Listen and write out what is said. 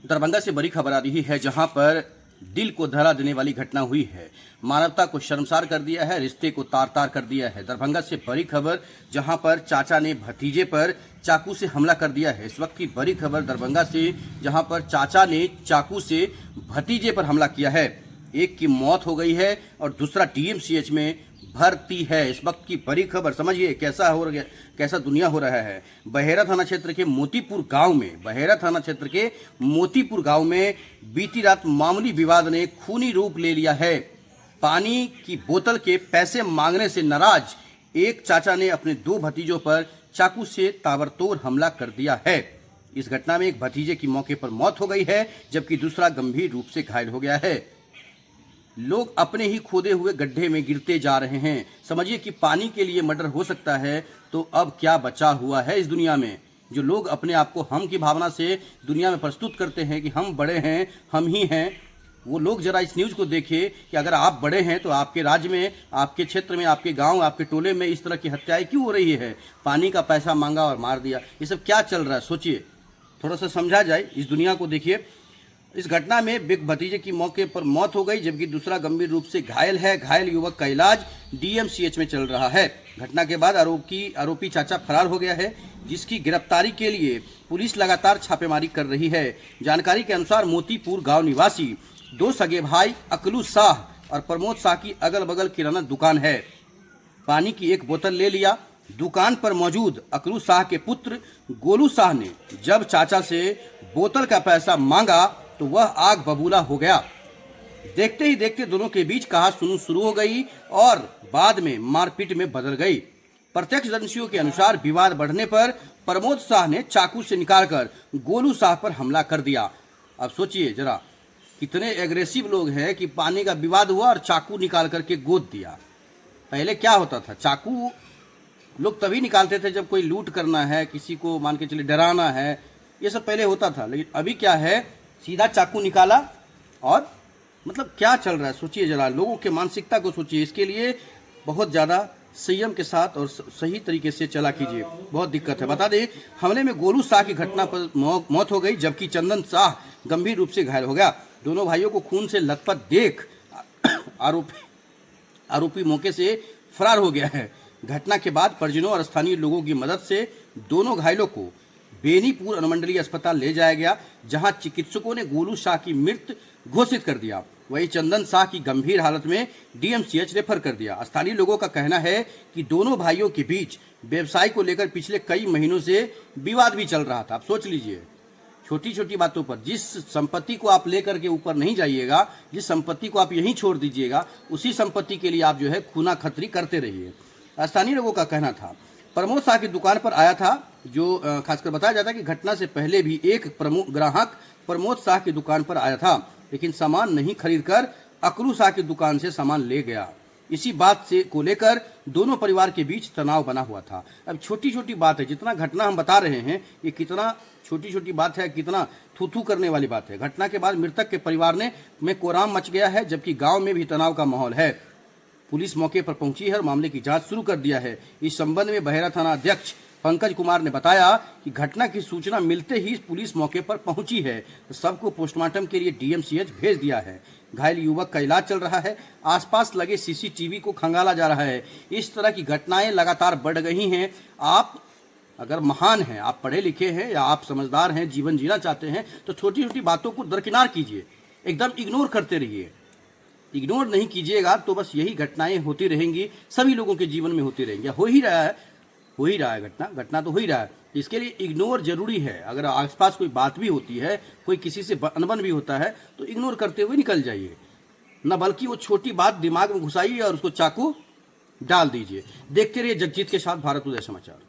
दरभंगा से बड़ी खबर आ रही है, जहां पर दिल को दहला देने वाली घटना हुई है। मानवता को शर्मसार कर दिया है, रिश्ते को तार तार कर दिया है। दरभंगा से बड़ी खबर, जहां पर चाचा ने भतीजे पर चाकू से हमला कर दिया है। इस वक्त की बड़ी खबर दरभंगा से, जहां पर चाचा ने चाकू से भतीजे पर हमला किया है। एक की मौत हो गई है और दूसरा डीएमसीएच में भर्ती है। इस वक्त की बड़ी खबर समझिए कैसा दुनिया हो रहा है। बहेरा थाना क्षेत्र के मोतीपुर गांव में बीती रात मामूली विवाद ने खूनी रूप ले लिया है। पानी की बोतल के पैसे मांगने से नाराज एक चाचा ने अपने दो भतीजों पर चाकू से ताबड़तोड़ हमला कर दिया है। इस घटना में एक भतीजे की मौके पर मौत हो गई है, जबकि दूसरा गंभीर रूप से घायल हो गया है। लोग अपने ही खोदे हुए गड्ढे में गिरते जा रहे हैं। समझिए कि पानी के लिए मर्डर हो सकता है, तो अब क्या बचा हुआ है इस दुनिया में। जो लोग अपने आप को हम की भावना से दुनिया में प्रस्तुत करते हैं कि हम बड़े हैं, हम ही हैं, वो लोग जरा इस न्यूज़ को देखिए कि अगर आप बड़े हैं तो आपके राज्य में, आपके क्षेत्र में, आपके गांव, आपके टोले में इस तरह की हत्याएं क्यों हो रही है। पानी का पैसा मांगा और मार दिया, ये सब क्या चल रहा है, सोचिए, थोड़ा सा समझा जाए, इस दुनिया को देखिए। इस घटना में बिग भतीजे की मौके पर मौत हो गई, जबकि दूसरा गंभीर रूप से घायल है। घायल युवक का इलाज डीएमसीएच में चल रहा है। घटना के बाद आरोपी चाचा फरार हो गया है, जिसकी गिरफ्तारी के लिए पुलिस लगातार छापेमारी कर रही है। जानकारी के अनुसार मोतीपुर गांव निवासी दो सगे भाई अकलू शाह और प्रमोद शाह की अगल बगल किराना दुकान है। पानी की एक बोतल ले लिया। दुकान पर मौजूद अकलू शाह के पुत्र गोलू शाह ने जब चाचा से बोतल का पैसा मांगा तो वह आग बबूला हो गया। देखते ही देखते दोनों के बीच कहा सुनू शुरू हो गई और बाद में मारपीट में बदल गई। प्रत्यक्षदर्शियों के अनुसार विवाद बढ़ने पर प्रमोद शाह ने चाकू से निकालकर गोलू शाह पर हमला कर दिया। अब सोचिए जरा, कितने एग्रेसिव लोग हैं कि पानी का विवाद हुआ और चाकू निकाल करके गोद दिया। पहले क्या होता था, चाकू लोग तभी निकालते थे जब कोई लूट करना है, किसी को मान के चलिए डराना है, ये सब पहले होता था। लेकिन अभी क्या है, सीधा चाकू निकाला और मतलब क्या चल रहा है, सोचिए जरा, लोगों के मानसिकता को सोचिए। इसके लिए बहुत ज़्यादा संयम के साथ और सही तरीके से चला कीजिए, बहुत दिक्कत है। बता दें, हमले में गोलू शाह की घटना पर मौत हो गई, जबकि चंदन शाह गंभीर रूप से घायल हो गया। दोनों भाइयों को खून से लथपथ देख आरोपी मौके से फरार हो गया है। घटना के बाद परिजनों और स्थानीय लोगों की मदद से दोनों घायलों को बेनीपुर अनुमंडलीय अस्पताल ले जाया गया, जहां चिकित्सकों ने गोलू शाह की मृत घोषित कर दिया। वहीं चंदन शाह की गंभीर हालत में डीएमसीएच रेफर कर दिया। स्थानीय लोगों का कहना है कि दोनों भाइयों के बीच व्यवसाय को लेकर पिछले कई महीनों से विवाद भी चल रहा था। आप सोच लीजिए, छोटी छोटी बातों पर, जिस संपत्ति को आप लेकर के ऊपर नहीं जाइएगा, जिस संपत्ति को आप यहीं छोड़ दीजिएगा, उसी संपत्ति के लिए आप जो है खूना खतरी करते रहिए। स्थानीय लोगों का कहना था। प्रमोद शाह की दुकान पर आया था, जो खासकर बताया जाता है कि घटना से पहले भी एक ग्राहक प्रमोद शाह की दुकान पर आया था, लेकिन सामान नहीं खरीदकर अकलू शाह की दुकान से सामान ले गया। इसी बात को लेकर दोनों परिवार के बीच तनाव बना हुआ था। अब छोटी छोटी बात है, जितना घटना हम बता रहे हैं ये कितना छोटी छोटी बात है, कितना थू करने वाली बात है। घटना के बाद मृतक के परिवार में कोहराम मच गया है, जबकि गाँव में भी तनाव का माहौल है। पुलिस मौके पर पहुंची है और मामले की जांच शुरू कर दिया है। इस संबंध में बहेरा थाना अध्यक्ष पंकज कुमार ने बताया कि घटना की सूचना मिलते ही पुलिस मौके पर पहुंची है, तो सबको पोस्टमार्टम के लिए डीएमसीएच भेज दिया है। घायल युवक का इलाज चल रहा है। आसपास लगे सीसीटीवी को खंगाला जा रहा है। इस तरह की घटनाएं लगातार बढ़ गई हैं। आप अगर महान हैं, आप पढ़े लिखे हैं या आप समझदार हैं, जीवन जीना चाहते हैं, तो छोटी छोटी बातों को दरकिनार कीजिए, एकदम इग्नोर करते रहिए। इग्नोर नहीं कीजिएगा तो बस यही घटनाएं होती रहेंगी, सभी लोगों के जीवन में होती रहेंगी। हो ही रहा है घटना तो हो ही रहा है। इसके लिए इग्नोर जरूरी है। अगर आसपास कोई बात भी होती है, कोई किसी से अनबन भी होता है, तो इग्नोर करते हुए निकल जाइए, न बल्कि वो छोटी बात दिमाग में घुसाइए और उसको चाकू डाल दीजिए। देखते रहिए जगजीत के साथ भारत उदय समाचार।